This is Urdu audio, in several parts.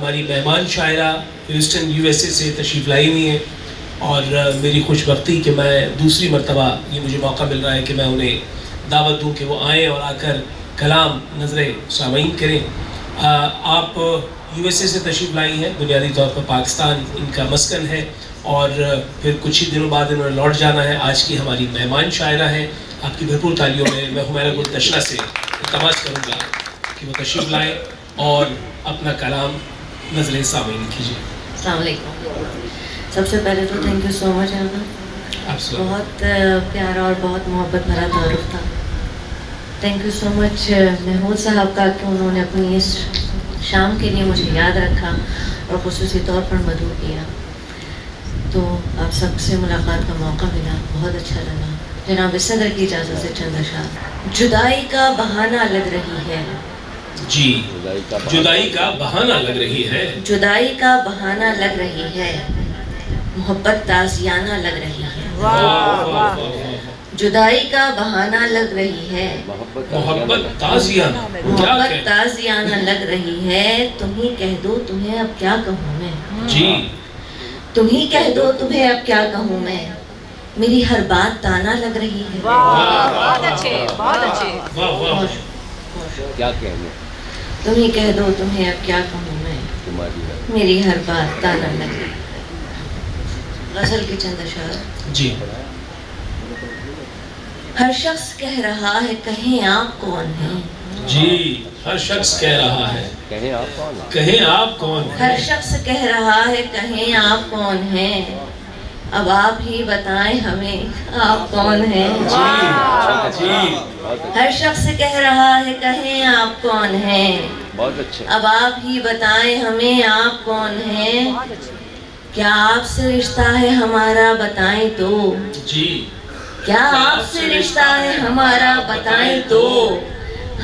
ہماری مہمان شاعرہ ہیوسٹن USA سے تشریف لائی ہوئی ہیں، اور میری خوش بختی کہ میں دوسری مرتبہ یہ مجھے موقع مل رہا ہے کہ میں انہیں دعوت دوں کہ وہ آئیں اور آ کر کلام نظر سامعین کریں۔ آپ USA سے تشریف لائی ہیں، بنیادی طور پر پاکستان ان کا مسکن ہے، اور پھر کچھ ہی دنوں بعد انہوں نے لوٹ جانا ہے۔ آج کی ہماری مہمان شاعرہ ہیں، آپ کی بھرپور تالیوں میں حمیرہ گل تشنا سے التماس کروں گا کہ وہ تشریف لائیں اور اپنا کلام نظر سامعین کیجیے۔ السلام علیکم۔ سب سے پہلے تو تھینک یو سو مچ احمد، بہت پیارا اور بہت محبت بھرا تعارف تھا۔ تھینک یو سو مچ محمود صاحب کا کہ انہوں نے اپنی اس شام کے لیے مجھے یاد رکھا اور خصوصی طور پر مدعو کیا، تو آپ سب سے ملاقات کا موقع ملا، بہت اچھا لگا۔ جناب صدر کی اجازت سے چند اشعار۔ جدائی کا بہانہ لگ رہی ہے، جی جدائی کا بہانہ لگ رہی ہے، جدائی کا بہانہ لگ رہی ہے، محبت تازیانہ لگ رہی ہے، جدائی کا بہانہ لگ رہی ہے، محبت تازیانہ، محبت تازیانہ لگ رہی ہے، تم ہی کہہ دو تمہیں اب کیا کہوں میں، جی تم ہی کہہ دو تمہیں اب کیا کہوں میں، میری ہر بات تانا لگ رہی ہے۔ بہت اچھے، بہت اچھے۔ واہ واہ، کیا کہنے، تم ہی کہہ دو تمہیں اب کیا کہوں میں، میری ہر بات تانا لگ رہی ہے۔ غزل کے چند اشعار۔ جی ہر شخص کہہ رہا ہے کہیں آپ کون ہیں، جی ہر شخص کہہ رہا ہے کہیں آپ کون ہیں، کہیں آپ کون ہیں، ہر شخص کہہ رہا ہے کہیں آپ کون ہیں، اب آپ ہی بتائیں ہمیں آپ کون ہیں۔ جی جی ہر شخص کہہ رہا ہے کہیں آپ کون ہیں، بہت اچھے، اب آپ ہی بتائیں ہمیں آپ کون ہیں، کیا آپ سے رشتہ ہے ہمارا بتائیں تو، جی کیا آپ سے رشتہ ہے ہمارا بتائیں تو،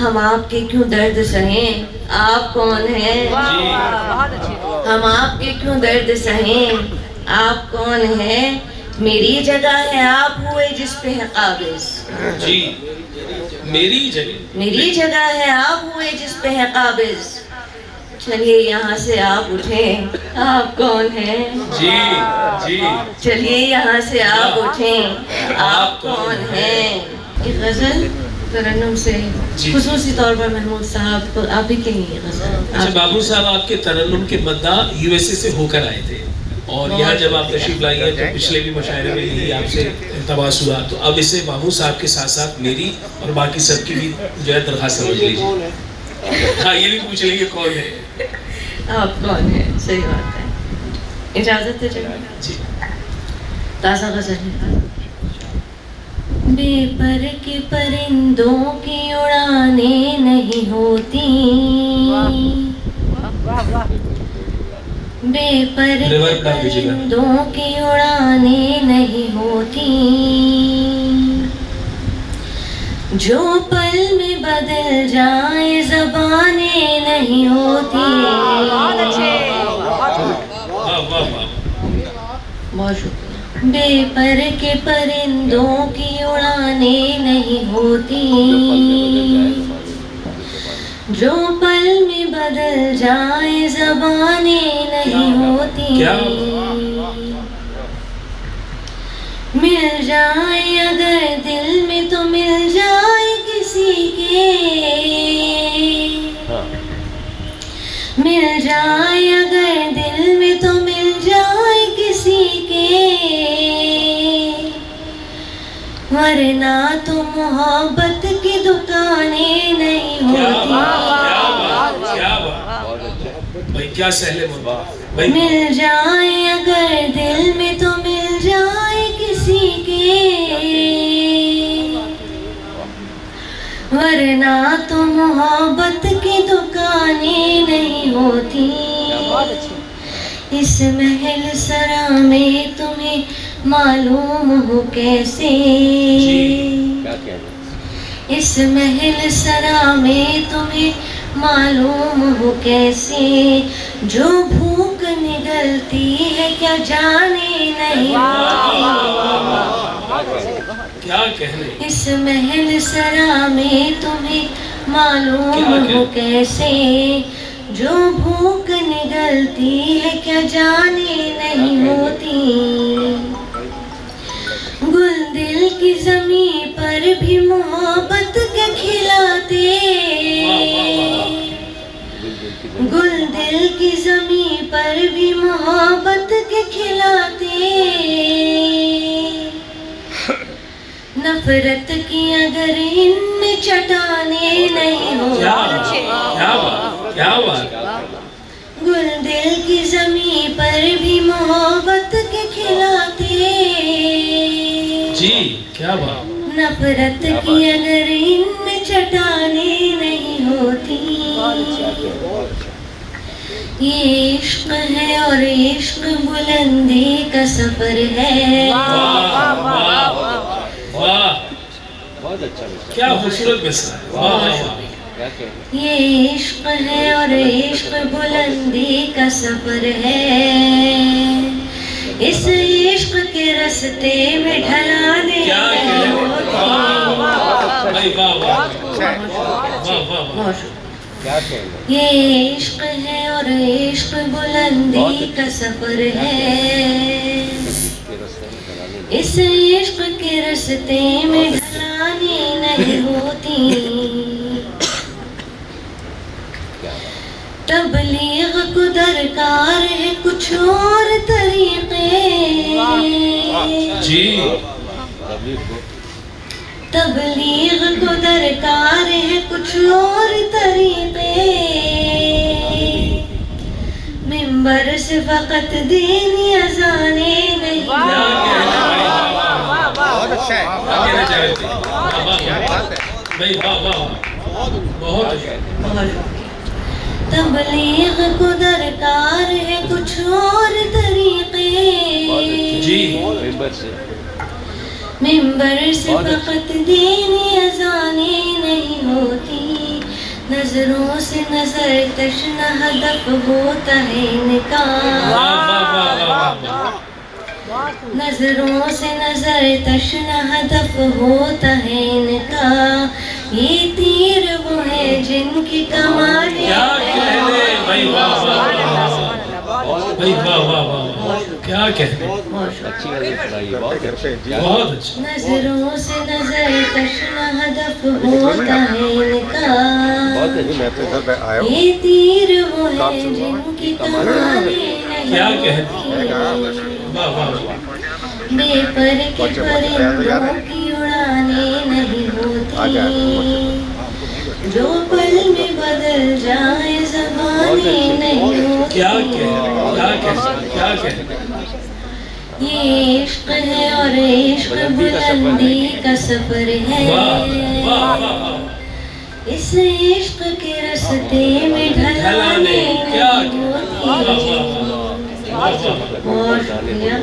ہم آپ کے کیوں درد سہیں آپ کون ہیں، بہت اچھے۔ ہم آپ کے کیوں درد سہیں آپ کون ہیں، میری جگہ ہے آپ ہوئے جس پہ ہے قابض، جی میری جگہ، میری جگہ ہے آپ ہوئے جس پہ ہے قابض، چلیے یہاں سے آپ اٹھیں آپ کون ہیں، جی جی چلیے یہاں سے آپ اٹھیں آپ کون ہیں۔ یہ غزل ترنم سے خصوصی طور پر محمود صاحب آپ ہی کے لیے غزل۔ اچھا بابو صاحب آپ کے ترنم کے مدعا USA سے ہو کر آئے تھے، اور یہاں جب آپ تشریف لائی ہیں تو پچھلے بھی مشاعرے میں یہی آپ سے التماس ہوا، تو اب اسے بابو صاحب کے ساتھ ساتھ میری اور باقی سب کی بھی جو ہے درخواست سمجھ لیجیے۔ ہاں یہ بھی پوچھ لیں گے کون ہے، آپ کون ہیں، صحیح بات ہے۔ اجازت ہے جناب؟ جی تازہ غزل ہے۔ بے پر کے پرندوں کی اڑانے نہیں ہوتی، بے پر کے پرندوں کی اڑانے نہیں ہوتی، جو پل میں بدل جائیں زبانیں نہیں ہوتی، بہت اچھے، واہ واہ واہ، بہت شکریہ۔ بے پر کے پرندوں کی اڑانے نہیں ہوتی، جو پل میں بدل جائیں زبانیں نہیں ہوتی، مل جائیں اگر دل میں تو مل جائے کسی کے، مل جائے اگر دل میں تو مل جائے کسی کے، ورنہ تو محبت کی دکانیں نہیں ہوتی، کیا سہلے محبت، مل جائے اگر دل میں تو مل جائے کسی کے، ورنہ تو محبت کی دکانیں نہیں ہوتی، اس محل سرا میں تمہیں معلوم ہو کیسے، اس محل سرا میں تمہیں معلوم ہو کیسے، جو بھوک نگلتی ہے کیا جانے نہیں ہوتی، کیا کہنے، اس محل سرا میں تمہیں معلوم ہو کیسے، جو بھوک نگلتی ہے کیا جانے نہیں ہوتی، گل دل کی زمین پر بھی محبت کے کھلاتے، گل دل کی زمین پر بھی محبت کے کھلاتے، نفرت کی اگر ان میں چٹانے نہیں ہوتی، کیا بات، گل دل کی زمین پر بھی محبت کے کھلاتے، جی کیا بات، نفرت کی اگر ان میں چٹانے نہیں ہوتی، یہ عشق ہے اور عشق بلندی کا سفر ہے، واہ بہت اچھا مصرع، کیا خوبصورت مصرع ہے، واہ واہ کیا کہنے، یہ عشق ہے اور عشق بلندی کا سفر ہے، اس عشق کے رستے میں ڈھلانے کیا نہیں ہوتی، بھائی واہ واہ واہ بہت شکریہ۔ کیا کہنے، یہ عشق ہے اور عشق بلندی کا سفر ہے، کے رستے میں چلانے نہیں، اس عشق کے رستے میں ڈھلانی نہیں ہوتی، کیا بات، تبلیغ کو درکار ہے کچھ اور طریقے، جی تبلیغ کو تبلیغ کو درکار ہے کچھ اور طریقے، ممبر سے فقط دینی اذانے نہیں، بہت اچھا ہے، کہنا چاہ رہے تھے، بھائی واہ واہ بہت اچھا، تبلیغ کو درکار ہے کچھ اور طریقے، جی ممبر سے فقط دینی اذانیں نہیں ہوتی، نظروں سے نظر تشنا ہدف ہوتا ہے نکاح، نظروں سے نظر تشنا ہدف ہوتا ہے نکاح، یہ تیر وہ ہے جن کی کمانیں، کیا کہنے، بھائی واہ واہ بھائی واہ واہ واہ کیا کہنے، اچھی غزل سنائی، بہت اچھا، بہت اچھا، نظروں سے نظر تشنا ہدف ہوتا ہے نکاح، یہ تیر وہ ہے جن کی کمانیں کیا نہیں کہنے، ہوتی، واہ واہ بے پر کے پرندوں کی اڑانے نہیں ہوتی، جو پل میں بدل جائے زبانیں نہیں ہوتی، کیا کہنے، کیا کہنے، کیا کہنے، یہ عشق ہے اور عشق بلندی کا سفر ہے، اس عشق کے رستے میں ڈھلانے نہیں ہوتی، بہت شکریہ،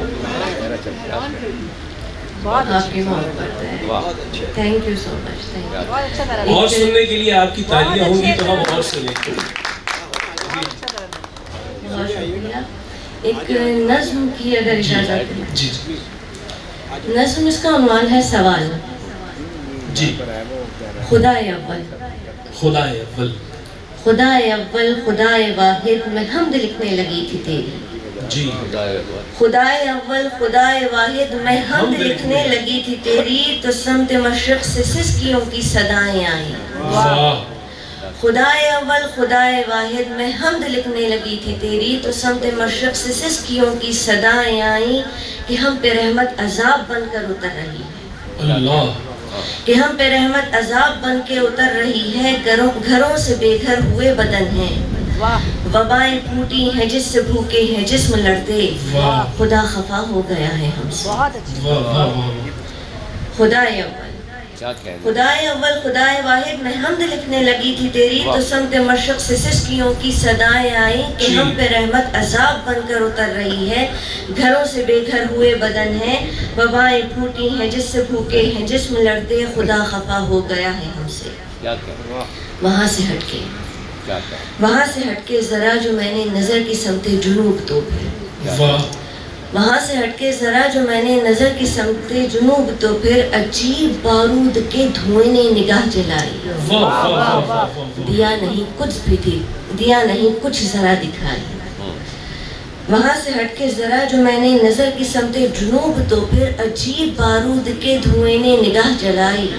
آپ کی محبت ہے، thank you so much, thank you, اور سننے کے لیے آپ کی تالیاں ہوں گی تو ہم اور سنیں گے، بہت شکریہ۔ ایک نظم کی اگر اجازت ہے، جی جی نظم اس کا عنوان ہے سوال، جی، خدا اول، خدا اول، خدا اول خدا واحد میں حمد لکھنے لگی تھی تیری، جی خدا اول خدا واحد میں حمد لکھنے لگی تھی تیری، تو سمت مشرق سے سسکیوں کی صدائیں آئیں، واہ خدا اول خدا واحد میں حمد لکھنے لگی تھی تیری، تو سمت مشرق سے سسکیوں کی صدائیں آئیں، کہ ہم پہ رحمت عذاب بن کر اتر رہی ہے، اللہ، کہ ہم پہ رحمت عذاب بن کے اتر رہی ہے، گھروں سے بے گھر ہوئے بدن ہیں، وبائیں پھوٹی ہیں جس سے بھوکے ہیں جسم لڑتے، خدا خفا ہو گیا ہے ہم سے، خدا اول خدا اول خدا واحد میں حمد لکھنے لگی تھی تیری، تو سمت مشرق سے سسکیوں کی صدائیں آئیں، کہ ہم پہ رحمت عذاب بن کر اتر رہی ہے، گھروں سے بے گھر ہوئے بدن ہیں، وبائیں پھوٹی ہیں جس سے بھوکے ہیں جسم لڑتے، خدا خفا ہو گیا ہے ہم سے، وہاں سے ہٹ کے، وہاں سے ہٹ کے ذرا جو میں نے نظر کی سمت جنوب تو پھر، وہاں سے ہٹ کے ذرا جو میں نے نظر کی سمت جنوب تو پھر، عجیب بارود کے دھوئیں نے نگاہ جلائی، دیا نہیں کچھ بھی تھی دیا نہیں کچھ ذرا دکھائی. وہاں سے ہٹ کے ذرا جو میں نے نظر کی سمت جنوب تو پھر عجیب بارود کے دھوئیں نے نگاہ جلائی.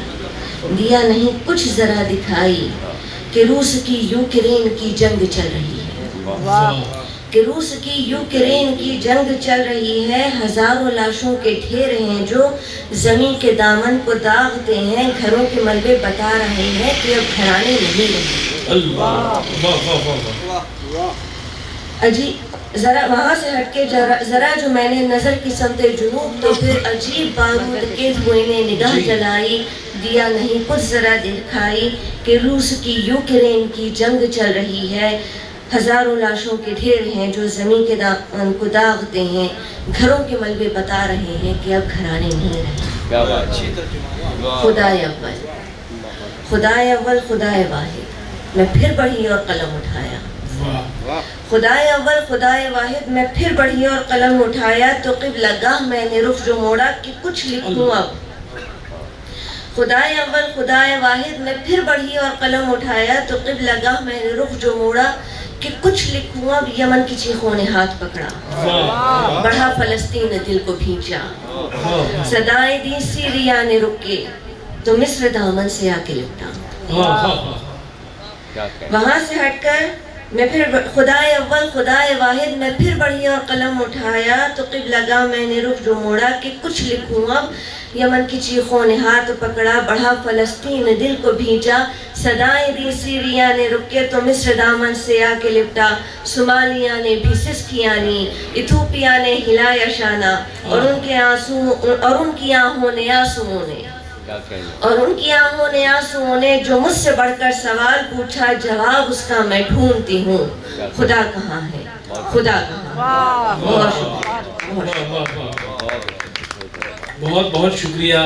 دیا نہیں کچھ ذرا دکھائی کہ روس کی یوکرین کی جنگ چل رہی ہے. کہ روس کی یوکرین کی جنگ چل رہی ہے. ہزاروں لاشوں کے ڈھیر ہیں جو زمین کے دامن کو داغتے ہیں. گھروں کے ملبے بتا رہے ہیں کہ اب گھرانے نہیں رہے. اجی ذرا وہاں سے ہٹ کے ذرا جو میں نے نظر کی سمت جنوب تو پھر عجیب بارود کے دھوئیں نے نگاہ جلائی. دیا نہیں کچھ ذرا دکھائی کہ روس کی یوکرین کی جنگ چل رہی ہے. ہزاروں لاشوں کے ڈھیر ہیں جو زمین کے دامن کو داغتے ہیں. گھروں کے ملبے بتا رہے ہیں کہ اب گھرانے نہیں رہے. خدائے اول خدائے اول خدائے واحد میں پھر بڑھی اور قلم اٹھایا. خدائے اول خدائے واحد میں پھر بڑھی اور قلم اٹھایا تو قبلہ گاہ میں نے رخ جو موڑا کہ کچھ لکھوں اب. خدائے اول خدائے واحد میں پھر بڑھی اور قلم اٹھایا تو قبلہ گاہ میں نے رخ جو موڑا کہ کچھ لکھوں اب. یمن کی چیخوں نے ہاتھ پکڑا. بڑھا فلسطین دل کو بھینچا. صدائیں دی سیریا نے رکے تو مصر دامن سے آ کے لپٹا. وہاں سے ہٹ کر میں پھر خدائے اول خدائے واحد میں پھر بڑھی اور قلم اٹھایا تو قبلہ گاہ میں نے رخ جو موڑا کہ کچھ لکھوں اب. یمن کی چیخوں نے ہاتھ پکڑا. بڑھا فلسطین دل کو بھینچا. صدائیں دی سیریا نے رکے تو مصر دامن سے آ کے لپٹا. صومالیہ نے بھی سسکیاں نی ایتھوپیا نے ہلایا شانہ اور ان کی آنکھوں نے آنسوؤں نے اور ان کی آنکھوں نے آنسوؤں نے جو مجھ سے بڑھ کر سوال پوچھا جواب اس کا میں ڈھونڈتی ہوں. خدا کہاں ہے خدا کہاں ہے. بہت بہت شکریہ.